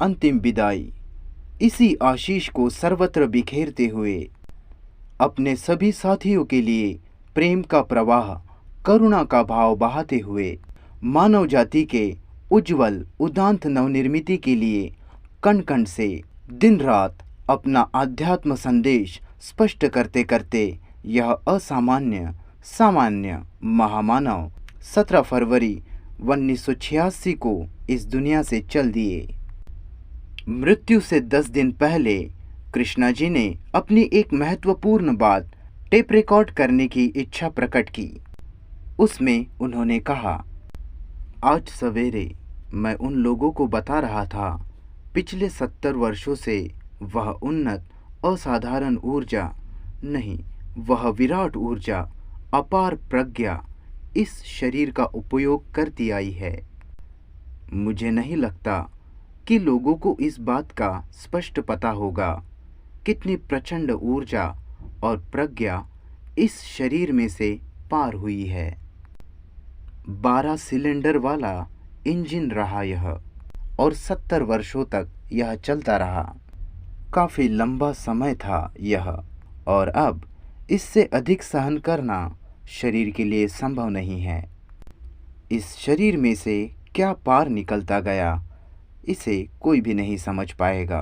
अंतिम विदाई। इसी आशीष को सर्वत्र बिखेरते हुए अपने सभी साथियों के लिए प्रेम का प्रवाह, करुणा का भाव बहाते हुए मानव जाति के उज्जवल उदांत नवनिर्मिति के लिए कण कण से दिन रात अपना आध्यात्म संदेश स्पष्ट करते करते यह असामान्य सामान्य महामानव 17 फरवरी 1986 को इस दुनिया से चल दिए। मृत्यु से 10 दिन पहले कृष्णा जी ने अपनी एक महत्वपूर्ण बात टेप रिकॉर्ड करने की इच्छा प्रकट की। उसमें उन्होंने कहा, आज सवेरे मैं उन लोगों को बता रहा था, पिछले 70 वर्षों से वह उन्नत असाधारण ऊर्जा नहीं, वह विराट ऊर्जा, अपार प्रज्ञा इस शरीर का उपयोग करती आई है। मुझे नहीं लगता कि लोगों को इस बात का स्पष्ट पता होगा कितनी प्रचंड ऊर्जा और प्रज्ञा इस शरीर में से पार हुई है। 12 सिलेंडर वाला इंजन रहा यह, और 70 वर्षों तक यह चलता रहा। काफ़ी लंबा समय था यह, और अब इससे अधिक सहन करना शरीर के लिए संभव नहीं है। इस शरीर में से क्या पार निकलता गया, इसे कोई भी नहीं समझ पाएगा,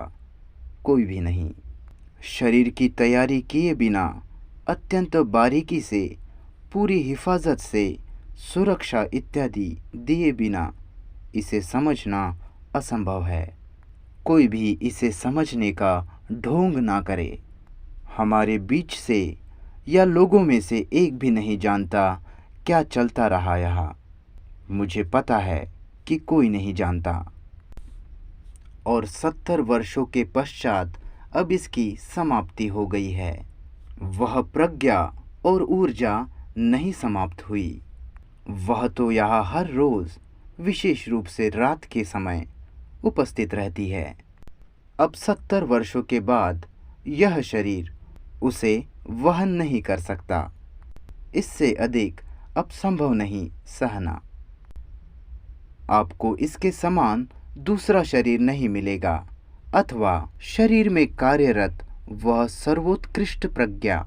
कोई भी नहीं। शरीर की तैयारी किए बिना, अत्यंत बारीकी से, पूरी हिफाजत से, सुरक्षा इत्यादि दिए बिना इसे समझना असंभव है। कोई भी इसे समझने का ढोंग ना करे। हमारे बीच से या लोगों में से एक भी नहीं जानता क्या चलता रहा यहाँ। मुझे पता है कि कोई नहीं जानता। और 70 वर्षों के पश्चात अब इसकी समाप्ति हो गई है। वह प्रज्ञा और ऊर्जा नहीं समाप्त हुई। वह तो यहाँ हर रोज़, विशेष रूप से रात के समय उपस्थित रहती है। अब 70 वर्षों के बाद यह शरीर उसे वहन नहीं कर सकता। इससे अधिक अब संभव नहीं सहना। आपको इसके समान दूसरा शरीर नहीं मिलेगा, अथवा शरीर में कार्यरत वह सर्वोत्कृष्ट प्रज्ञा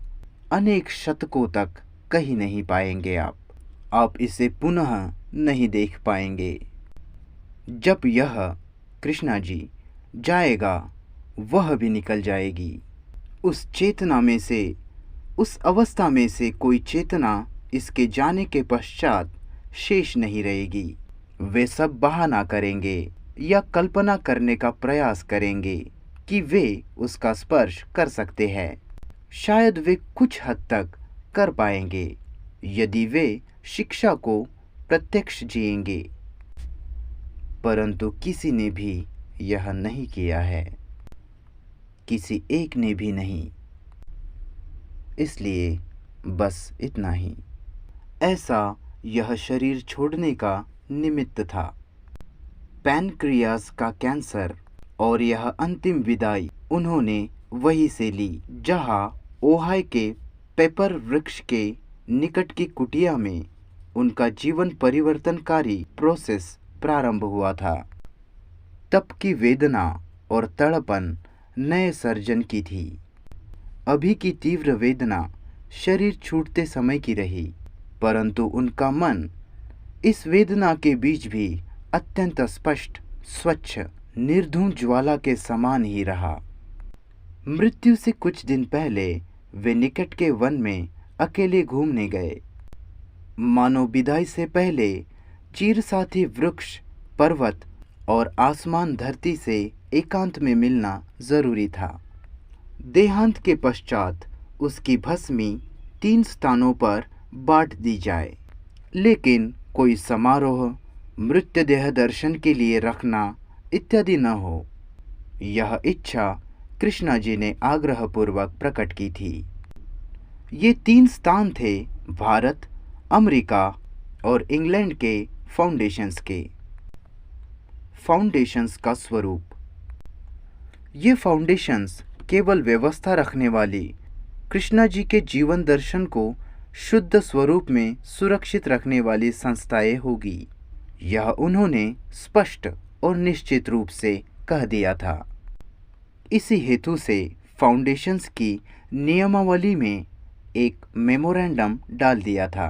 अनेक शतकों तक कहीं नहीं पाएंगे। आप इसे पुनः नहीं देख पाएंगे। जब यह कृष्णा जी जाएगा, वह भी निकल जाएगी। उस चेतना में से, उस अवस्था में से कोई चेतना इसके जाने के पश्चात शेष नहीं रहेगी। वे सब बहाना करेंगे या कल्पना करने का प्रयास करेंगे कि वे उसका स्पर्श कर सकते हैं। शायद वे कुछ हद तक कर पाएंगे यदि वे शिक्षा को प्रत्यक्ष जिएंगे, परंतु किसी ने भी यह नहीं किया है, किसी एक ने भी नहीं। इसलिए बस इतना ही। ऐसा यह शरीर छोड़ने का निमित्त था। पैनक्रियास का कैंसर और यह अंतिम विदाई उन्होंने वहीं से ली जहां ओहाई के पेपर वृक्ष के निकट की कुटिया में उनका जीवन परिवर्तनकारी प्रोसेस प्रारंभ हुआ था। तप की वेदना और तड़पन नए सर्जन की थी। अभी की तीव्र वेदना शरीर छूटते समय की रही, परंतु उनका मन इस वेदना के बीच भी अत्यंत स्पष्ट, स्वच्छ, निर्धूम ज्वाला के समान ही रहा। मृत्यु से कुछ दिन पहले वे निकट के वन में अकेले घूमने गए। मानो विदाई से पहले चिरसाथी वृक्ष, पर्वत और आसमान धरती से एकांत में मिलना जरूरी था। देहांत के पश्चात उसकी भस्मी 3 स्थानों पर बांट दी जाए, लेकिन कोई समारोह, मृतदेह दर्शन के लिए रखना इत्यादि न हो। यह इच्छा कृष्णा जी ने आग्रहपूर्वक प्रकट की थी। ये 3 स्थान थे भारत, अमेरिका और इंग्लैंड के फाउंडेशंस के। फाउंडेशंस का स्वरूप। ये फाउंडेशंस केवल व्यवस्था रखने वाली कृष्णा जी के जीवन दर्शन को शुद्ध स्वरूप में सुरक्षित रखने वाली संस्थाएं होगी। यह उन्होंने स्पष्ट और निश्चित रूप से कह दिया था। इसी हेतु से फाउंडेशंस की नियमावली में एक मेमोरेंडम डाल दिया था।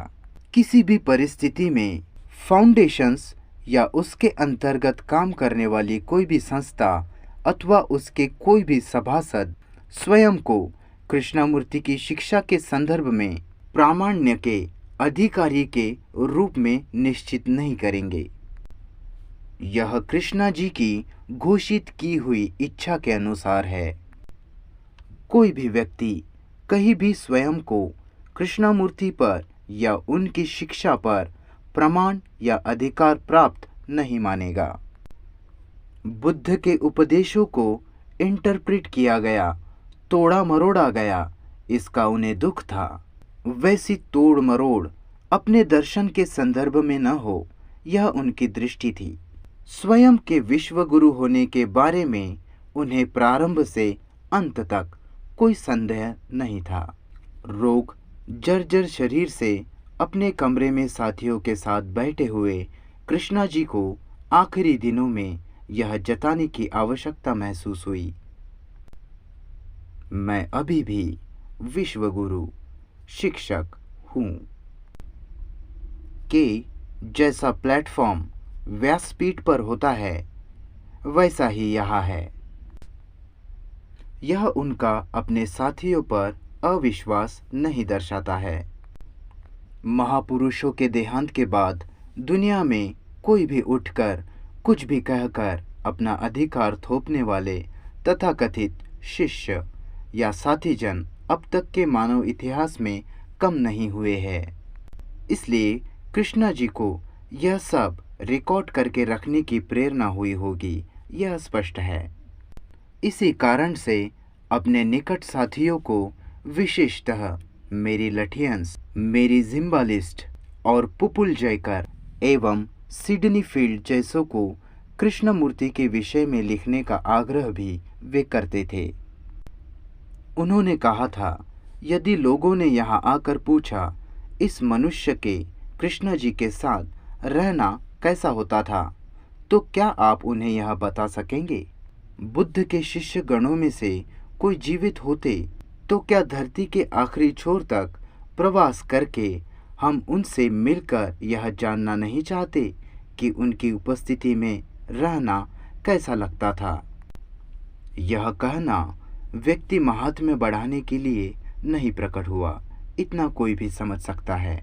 किसी भी परिस्थिति में फाउंडेशंस या उसके अंतर्गत काम करने वाली कोई भी संस्था अथवा उसके कोई भी सभासद स्वयं को कृष्णमूर्ति की शिक्षा के संदर्भ में प्रामाण्य के अधिकारी के रूप में निश्चित नहीं करेंगे। यह कृष्णा जी की घोषित की हुई इच्छा के अनुसार है। कोई भी व्यक्ति कहीं भी स्वयं को कृष्णमूर्ति पर या उनकी शिक्षा पर प्रमाण या अधिकार प्राप्त नहीं मानेगा। बुद्ध के उपदेशों को इंटरप्रेट किया गया, तोड़ा मरोड़ा गया, इसका उन्हें दुख था। वैसी तोड़ मरोड़ अपने दर्शन के संदर्भ में न हो, यह उनकी दृष्टि थी। स्वयं के विश्व गुरु होने के बारे में उन्हें प्रारंभ से अंत तक कोई संदेह नहीं था। रोग जर्जर शरीर से अपने कमरे में साथियों के साथ बैठे हुए कृष्णा जी को आखिरी दिनों में यह जताने की आवश्यकता महसूस हुई, मैं अभी भी विश्व गुरु शिक्षक हूँ। के जैसा प्लेटफॉर्म व्यासपीठ पर होता है, वैसा ही यहाँ है। यह उनका अपने साथियों पर अविश्वास नहीं दर्शाता है। महापुरुषों के देहांत के बाद दुनिया में कोई भी उठकर कुछ भी कहकर अपना अधिकार थोपने वाले तथाकथित शिष्य या साथीजन अब तक के मानव इतिहास में कम नहीं हुए हैं। इसलिए कृष्णा जी को यह सब रिकॉर्ड करके रखने की प्रेरणा हुई होगी, यह स्पष्ट है। इसी कारण से अपने निकट साथियों को, विशेषतः मेरी लठियंस, मेरी जिम्बालिस्ट और पुपुल जयकर एवं सिडनी फील्ड जैसों को कृष्णमूर्ति के विषय में लिखने का आग्रह भी वे करते थे। उन्होंने कहा था, यदि लोगों ने यहाँ आकर पूछा इस मनुष्य के कृष्णा जी के साथ रहना कैसा होता था, तो क्या आप उन्हें यह बता सकेंगे? बुद्ध के शिष्य गणों में से कोई जीवित होते तो क्या धरती के आखिरी छोर तक प्रवास करके हम उनसे मिलकर यह जानना नहीं चाहते कि उनकी उपस्थिति में रहना कैसा लगता था? यह कहना व्यक्ति महात्म्य बढ़ाने के लिए नहीं प्रकट हुआ, इतना कोई भी समझ सकता है।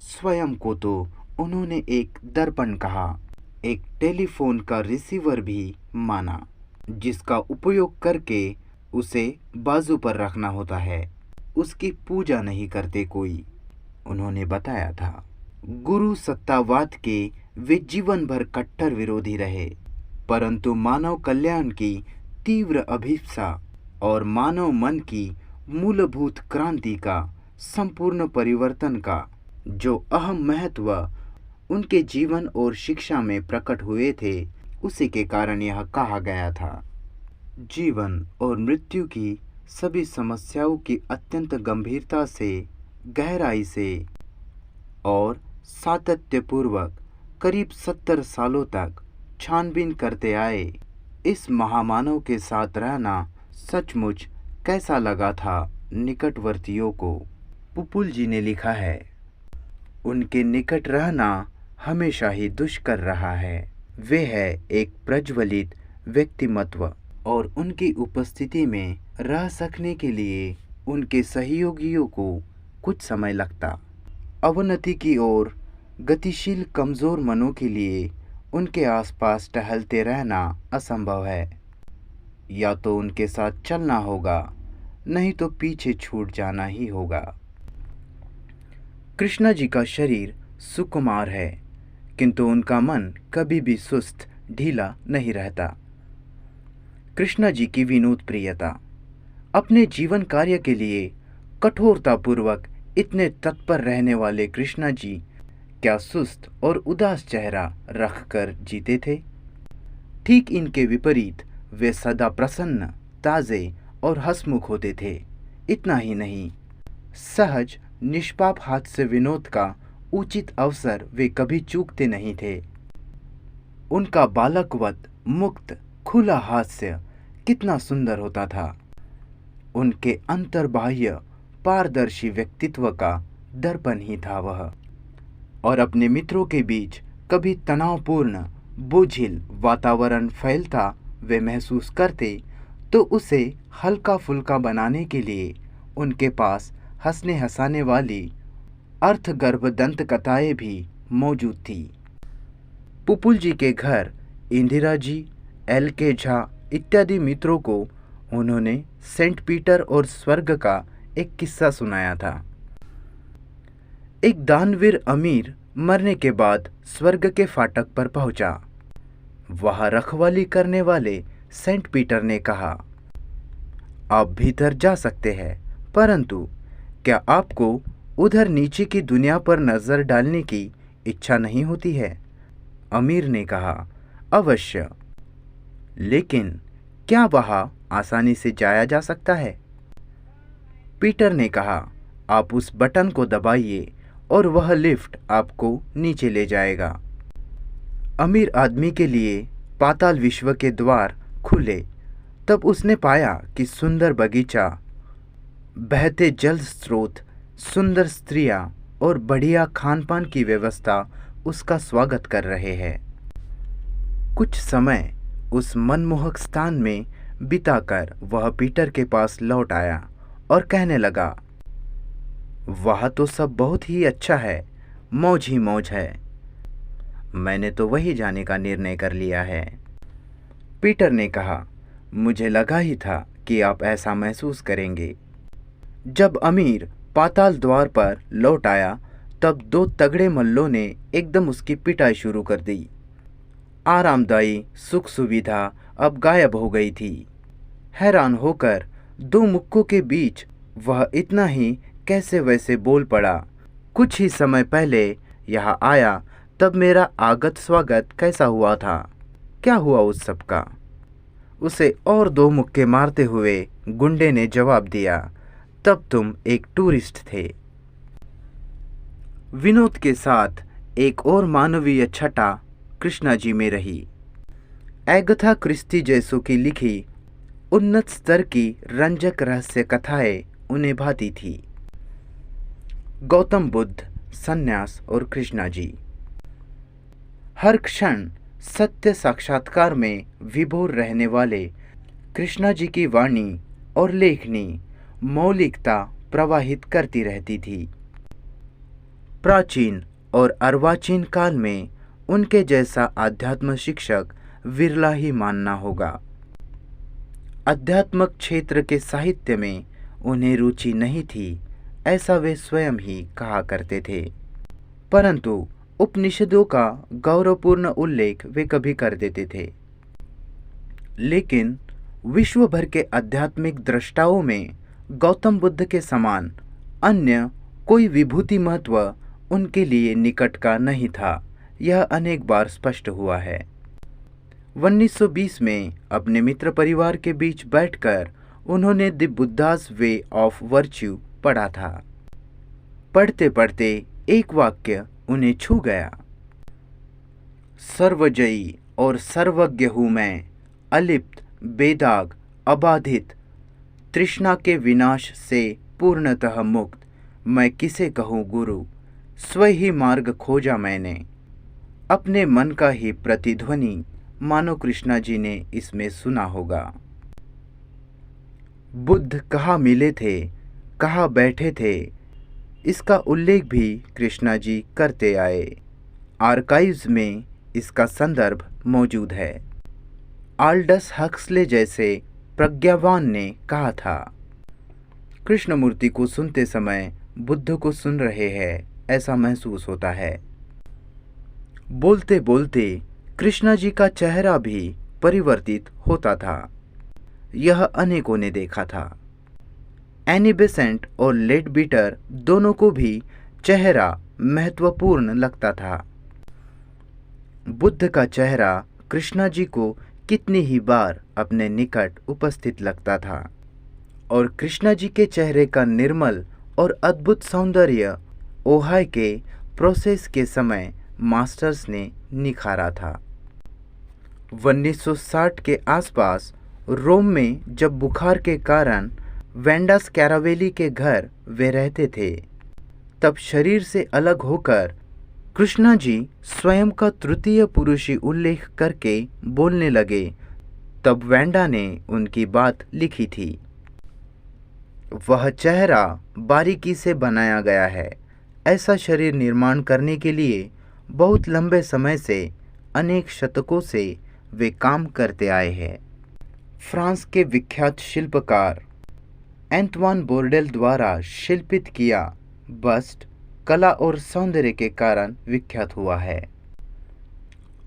स्वयं को तो उन्होंने एक दर्पण कहा, एक टेलीफोन का रिसीवर भी माना, जिसका उपयोग करके उसे बाजू पर रखना होता है। उसकी पूजा नहीं करते कोई। उन्होंने बताया था, गुरु सत्तावाद के वे जीवन भर कट्टर विरोधी रहे, परंतु मानव कल्याण की तीव्र अभिप्सा और मानव मन की मूलभूत क्रांति का, संपूर्ण परिवर्तन का जो अहम महत्व उनके जीवन और शिक्षा में प्रकट हुए थे, उसी के कारण यह कहा गया था। जीवन और मृत्यु की सभी समस्याओं की अत्यंत गंभीरता से, गहराई से और सातत्यपूर्वक करीब 70 सालों तक छानबीन करते आए इस महामानव के साथ रहना सचमुच कैसा लगा था निकटवर्तियों को। पुपुल जी ने लिखा है, उनके निकट रहना हमेशा ही दुष्कर रहा है। वे है एक प्रज्वलित व्यक्तिमत्व और उनकी उपस्थिति में रह सकने के लिए उनके सहयोगियों को कुछ समय लगता। अवनति की ओर गतिशील कमज़ोर मनों के लिए उनके आसपास टहलते रहना असंभव है। या तो उनके साथ चलना होगा, नहीं तो पीछे छूट जाना ही होगा। कृष्णा जी का शरीर सुकुमार है, किंतु उनका मन कभी भी सुस्त ढीला नहीं रहता। कृष्णा जी की विनोद प्रियता, अपने जीवन कार्य के लिए कठोरतापूर्वक इतने तत्पर रहने वाले कृष्णा जी क्या सुस्त और उदास चेहरा रखकर जीते थे? ठीक इनके विपरीत वे सदा प्रसन्न, ताजे और हंसमुख होते थे। इतना ही नहीं, सहज निष्पाप हास्य विनोद का उचित अवसर वे कभी चूकते नहीं थे। उनका बालकवत, मुक्त, खुला हास्य कितना सुंदर होता था। उनके अंतर्बाह्य पारदर्शी व्यक्तित्व का दर्पण ही था वह। और अपने मित्रों के बीच कभी तनावपूर्ण बोझिल वातावरण फैलता वे महसूस करते तो उसे हल्का फुल्का बनाने के लिए उनके पास हंसने हंसाने वाली अर्थगर्भ दंत कथाएं भी मौजूद थी। पुपुल जी के घर इंदिरा जी, एल के झा इत्यादि मित्रों को उन्होंने सेंट पीटर और स्वर्ग का एक किस्सा सुनाया था। एक दानवीर अमीर मरने के बाद स्वर्ग के फाटक पर पहुंचा। वहां रखवाली करने वाले सेंट पीटर ने कहा, आप भीतर जा सकते हैं, परंतु क्या आपको उधर नीचे की दुनिया पर नजर डालने की इच्छा नहीं होती है? अमीर ने कहा, अवश्य, लेकिन क्या वहां आसानी से जाया जा सकता है? पीटर ने कहा, आप उस बटन को दबाइए और वह लिफ्ट आपको नीचे ले जाएगा। अमीर आदमी के लिए पाताल विश्व के द्वार खुले। तब उसने पाया कि सुंदर बगीचा, बहते जल स्रोत, सुंदर स्त्रियां और बढ़िया खान पान की व्यवस्था उसका स्वागत कर रहे हैं। कुछ समय उस मनमोहक स्थान में बिताकर वह पीटर के पास लौट आया और कहने लगा, वह तो सब बहुत ही अच्छा है, मौज ही मौज है। मैंने तो वही जाने का निर्णय कर लिया है। पीटर ने कहा, मुझे लगा ही था कि आप ऐसा महसूस करेंगे। जब अमीर पाताल द्वार पर लौट आया तब दो तगड़े मल्लों ने एकदम उसकी पिटाई शुरू कर दी। आरामदायी सुख सुविधा अब गायब हो गई थी। हैरान होकर दो मुक्कों के बीच वह इतना ही कैसे वैसे बोल पड़ा, कुछ ही समय पहले यहाँ आया तब मेरा आगत स्वागत कैसा हुआ था? क्या हुआ उस सब का? उसे और दो मुक्के मारते हुए गुंडे ने जवाब दिया, तब तुम एक टूरिस्ट थे। विनोद के साथ एक और मानवीय छटा कृष्णा जी में रही। एगथा क्रिस्टी जैसों की लिखी उन्नत स्तर की रंजक रहस्य कथाएं उन्हें भाती थी। गौतम बुद्ध, सन्यास और कृष्णा जी। हर क्षण सत्य साक्षात्कार में विभोर रहने वाले कृष्णा जी की वाणी और लेखनी मौलिकता प्रवाहित करती रहती थी। प्राचीन और अर्वाचीन काल में उनके जैसा आध्यात्म शिक्षक विरला ही मानना होगा। अध्यात्मक क्षेत्र के साहित्य में उन्हें रुचि नहीं थी, ऐसा वे स्वयं ही कहा करते थे, परंतु उपनिषदों का गौरवपूर्ण उल्लेख वे कभी कर देते थे। लेकिन विश्व भर के आध्यात्मिक दृष्टाओं में गौतम बुद्ध के समान अन्य कोई विभूति महत्व उनके लिए निकट का नहीं था, यह अनेक बार स्पष्ट हुआ है। 1920 में अपने मित्र परिवार के बीच बैठकर उन्होंने the Buddhas way of virtue पढ़ा था। पढ़ते पढ़ते एक वाक्य उन्हें छू गया, सर्वजयी और सर्वज्ञ हूँ मैं, अलिप्त, बेदाग, अबाधित, तृष्णा के विनाश से पूर्णतः मुक्त, मैं किसे कहूँ गुरु, स्वयं ही मार्ग खोजा मैंने। अपने मन का ही प्रतिध्वनि मानो कृष्णा जी ने इसमें सुना होगा। बुद्ध कहाँ मिले थे, कहाँ बैठे थे, इसका उल्लेख भी कृष्णा जी करते आए। आर्काइव्स में इसका संदर्भ मौजूद है। आल्डस हक्सले जैसे प्रज्ञावान ने कहा था, कृष्णमूर्ति को सुनते समय बुद्ध को सुन रहे हैं ऐसा महसूस होता है। बोलते बोलते कृष्णा जी का चेहरा भी परिवर्तित होता था, यह अनेकों ने देखा था। एनी बेसेंट और लेड बीटर दोनों को भी चेहरा महत्वपूर्ण लगता था। बुद्ध का चेहरा कृष्णा जी को कितनी ही बार अपने निकट उपस्थित लगता था और कृष्णा जी के चेहरे का निर्मल और अद्भुत सौंदर्य ओहाई के प्रोसेस के समय मास्टर्स ने निखारा था। 1960 के आसपास रोम में जब बुखार के कारण वेंडा स्कैरावेली के घर वे रहते थे, तब शरीर से अलग होकर कृष्णा जी स्वयं का तृतीय पुरुषी उल्लेख करके बोलने लगे। तब वेंडा ने उनकी बात लिखी थी। वह चेहरा बारीकी से बनाया गया है। ऐसा शरीर निर्माण करने के लिए बहुत लंबे समय से, अनेक शतकों से वे काम करते आए हैं। फ्रांस के विख्यात शिल्पकार एंटवान बोर्डेल द्वारा शिल्पित किया बस्ट कला और सौंदर्य के कारण विख्यात हुआ है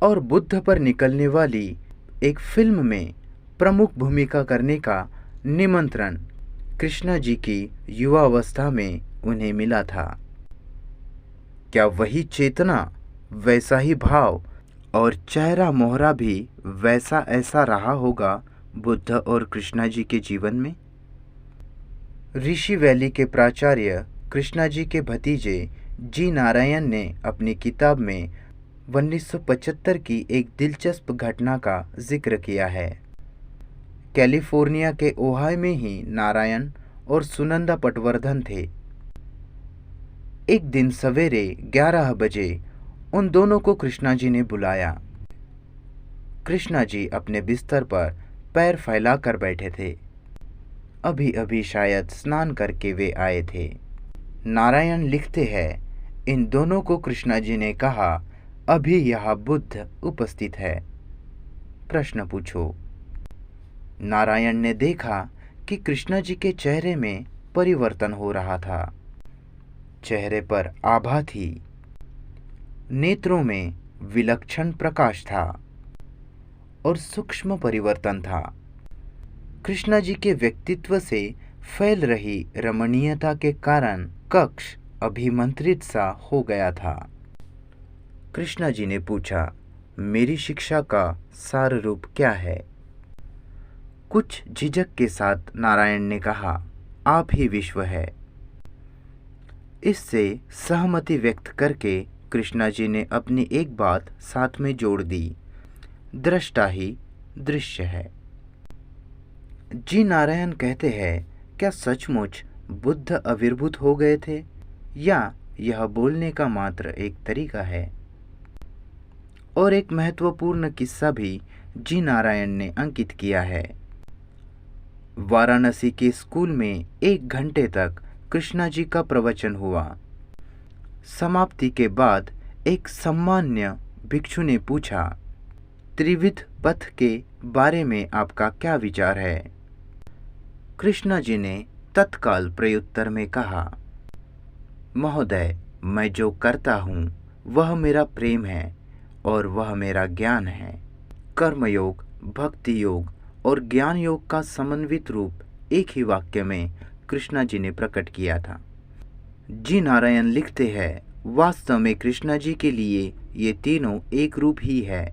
और बुद्ध पर निकलने वाली एक फिल्म में प्रमुख भूमिका करने का निमंत्रण कृष्णा जी की युवावस्था में उन्हें मिला था। क्या वही चेतना, वैसा ही भाव और चेहरा मोहरा भी वैसा ऐसा रहा होगा बुद्ध और कृष्णा जी के जीवन में? ऋषि वैली के प्राचार्य कृष्णा जी के भतीजे जी नारायण ने अपनी किताब में 1975 की एक दिलचस्प घटना का जिक्र किया है। कैलिफोर्निया के ओहायो में ही नारायण और सुनंदा पटवर्धन थे। एक दिन सवेरे 11 बजे उन दोनों को कृष्णा जी ने बुलाया। कृष्णा जी अपने बिस्तर पर पैर फैलाकर बैठे थे। अभी अभी शायद स्नान करके वे आए थे। नारायण लिखते हैं, इन दोनों को कृष्णा जी ने कहा, अभी यहाँ बुद्ध उपस्थित है, प्रश्न पूछो। नारायण ने देखा कि कृष्णा जी के चेहरे में परिवर्तन हो रहा था। चेहरे पर आभा थी, नेत्रों में विलक्षण प्रकाश था और सूक्ष्म परिवर्तन था। कृष्णा जी के व्यक्तित्व से फैल रही रमणीयता के कारण कक्ष अभिमंत्रित सा हो गया था। कृष्णा जी ने पूछा, मेरी शिक्षा का सार रूप क्या है? कुछ झिझक के साथ नारायण ने कहा, आप ही विश्व है। इससे सहमति व्यक्त करके कृष्णा जी ने अपनी एक बात साथ में जोड़ दी, दृष्टा ही दृश्य है। जी नारायण कहते हैं, क्या सचमुच बुद्ध आविर्भूत हो गए थे या यह बोलने का मात्र एक तरीका है? और एक महत्वपूर्ण किस्सा भी जी नारायण ने अंकित किया है। वाराणसी के स्कूल में 1 घंटे तक कृष्णा जी का प्रवचन हुआ। समाप्ति के बाद एक सम्मान्य भिक्षु ने पूछा, त्रिविध पथ के बारे में आपका क्या विचार है? कृष्णा जी ने तत्काल प्रत्युत्तर में कहा, महोदय, मैं जो करता हूँ वह मेरा प्रेम है और वह मेरा ज्ञान है। कर्मयोग, भक्ति योग और ज्ञान योग का समन्वित रूप एक ही वाक्य में कृष्णा जी ने प्रकट किया था। जी नारायण लिखते हैं, वास्तव में कृष्णा जी के लिए ये तीनों एक रूप ही है।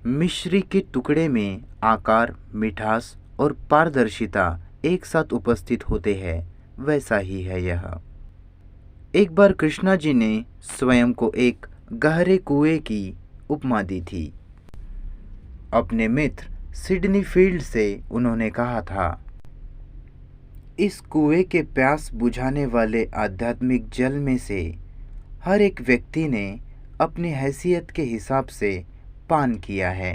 मिश्री के टुकड़े में आकार, मिठास और पारदर्शिता एक साथ उपस्थित होते हैं, वैसा ही है यह। एक बार कृष्णा जी ने स्वयं को एक गहरे कुएं की उपमा दी थी। अपने मित्र सिडनी फील्ड से उन्होंने कहा था, इस कुएं के प्यास बुझाने वाले आध्यात्मिक जल में से हर एक व्यक्ति ने अपनी हैसियत के हिसाब से पान किया है।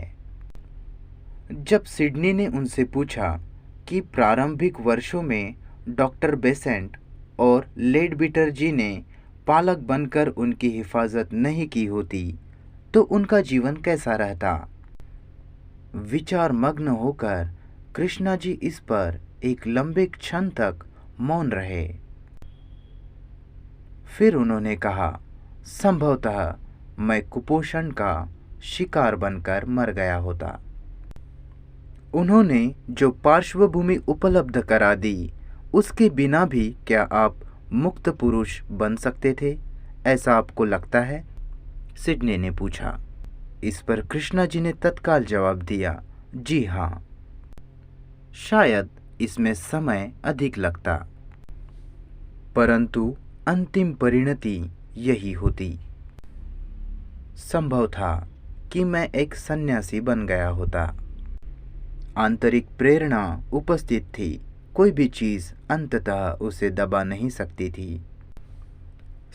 जब सिडनी ने उनसे पूछा कि प्रारंभिक वर्षों में डॉक्टर बेसेंट और लेडबिटर जी ने पालक बनकर उनकी हिफाजत नहीं की होती तो उनका जीवन कैसा रहता? विचार मग्न होकर कृष्णा जी इस पर एक लंबे क्षण तक मौन रहे। फिर उन्होंने कहा, संभवतः मैं कुपोषण का शिकार बनकर मर गया होता। उन्होंने जो पार्श्वभूमि उपलब्ध करा दी, उसके बिना भी क्या आप मुक्त पुरुष बन सकते थे, ऐसा आपको लगता है? सिडनी ने पूछा। इस पर कृष्णा जी ने तत्काल जवाब दिया, जी हाँ। शायद इसमें समय अधिक लगता, परंतु अंतिम परिणति यही होती। संभव था कि मैं एक सन्यासी बन गया होता। आंतरिक प्रेरणा उपस्थित थी, कोई भी चीज़ अंततः उसे दबा नहीं सकती थी।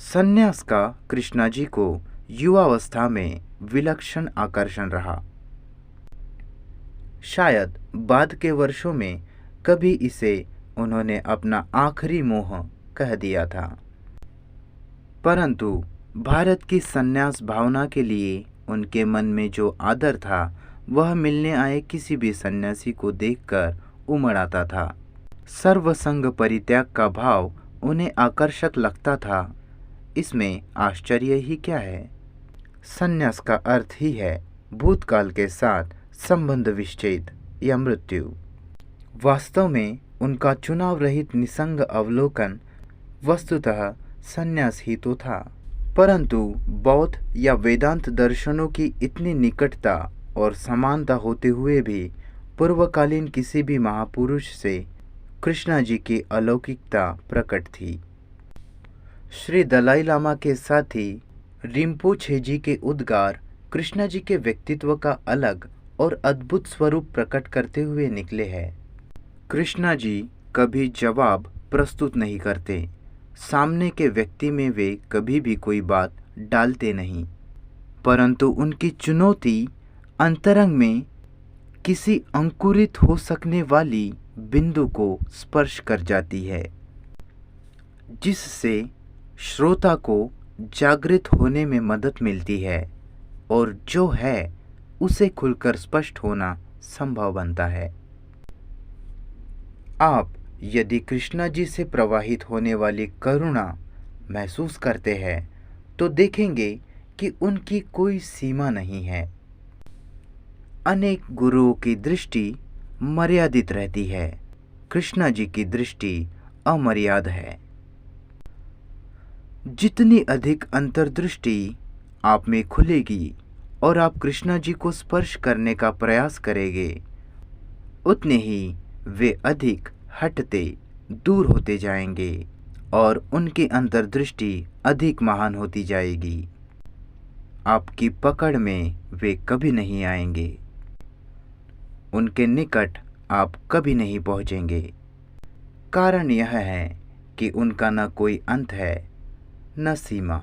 सन्यास का कृष्णा जी को युवावस्था में विलक्षण आकर्षण रहा। शायद बाद के वर्षों में कभी इसे उन्होंने अपना आखिरी मोह कह दिया था, परंतु भारत की सन्यास भावना के लिए उनके मन में जो आदर था वह मिलने आए किसी भी सन्यासी को देखकर उमड़ आता था। सर्वसंग परित्याग का भाव उन्हें आकर्षक लगता था। इसमें आश्चर्य ही क्या है। सन्यास का अर्थ ही है भूतकाल के साथ संबंध विच्छेद या मृत्यु। वास्तव में उनका चुनाव रहित निसंग अवलोकन वस्तुतः सन्यास ही तो था, परंतु बौद्ध या वेदांत दर्शनों की इतनी निकटता और समानता होते हुए भी पूर्वकालीन किसी भी महापुरुष से कृष्णा जी की अलौकिकता प्रकट थी। श्री दलाई लामा के साथी रिम्पोछे जी के उद्गार कृष्णा जी के व्यक्तित्व का अलग और अद्भुत स्वरूप प्रकट करते हुए निकले हैं। कृष्णा जी कभी जवाब प्रस्तुत नहीं करते, सामने के व्यक्ति में वे कभी भी कोई बात डालते नहीं, परंतु उनकी चुनौती अंतरंग में किसी अंकुरित हो सकने वाली बिंदु को स्पर्श कर जाती है, जिससे श्रोता को जागृत होने में मदद मिलती है और जो है उसे खुलकर स्पष्ट होना संभव बनता है। आप यदि कृष्णा जी से प्रवाहित होने वाली करुणा महसूस करते हैं तो देखेंगे कि उनकी कोई सीमा नहीं है। अनेक गुरुओं की दृष्टि मर्यादित रहती है, कृष्णा जी की दृष्टि अमर्याद है। जितनी अधिक अंतर्दृष्टि आप में खुलेगी और आप कृष्णा जी को स्पर्श करने का प्रयास करेंगे, उतने ही वे अधिक हटते दूर होते जाएंगे और उनकी अंतर्दृष्टि अधिक महान होती जाएगी। आपकी पकड़ में वे कभी नहीं आएंगे, उनके निकट आप कभी नहीं पहुंचेंगे। कारण यह है कि उनका न कोई अंत है न सीमा।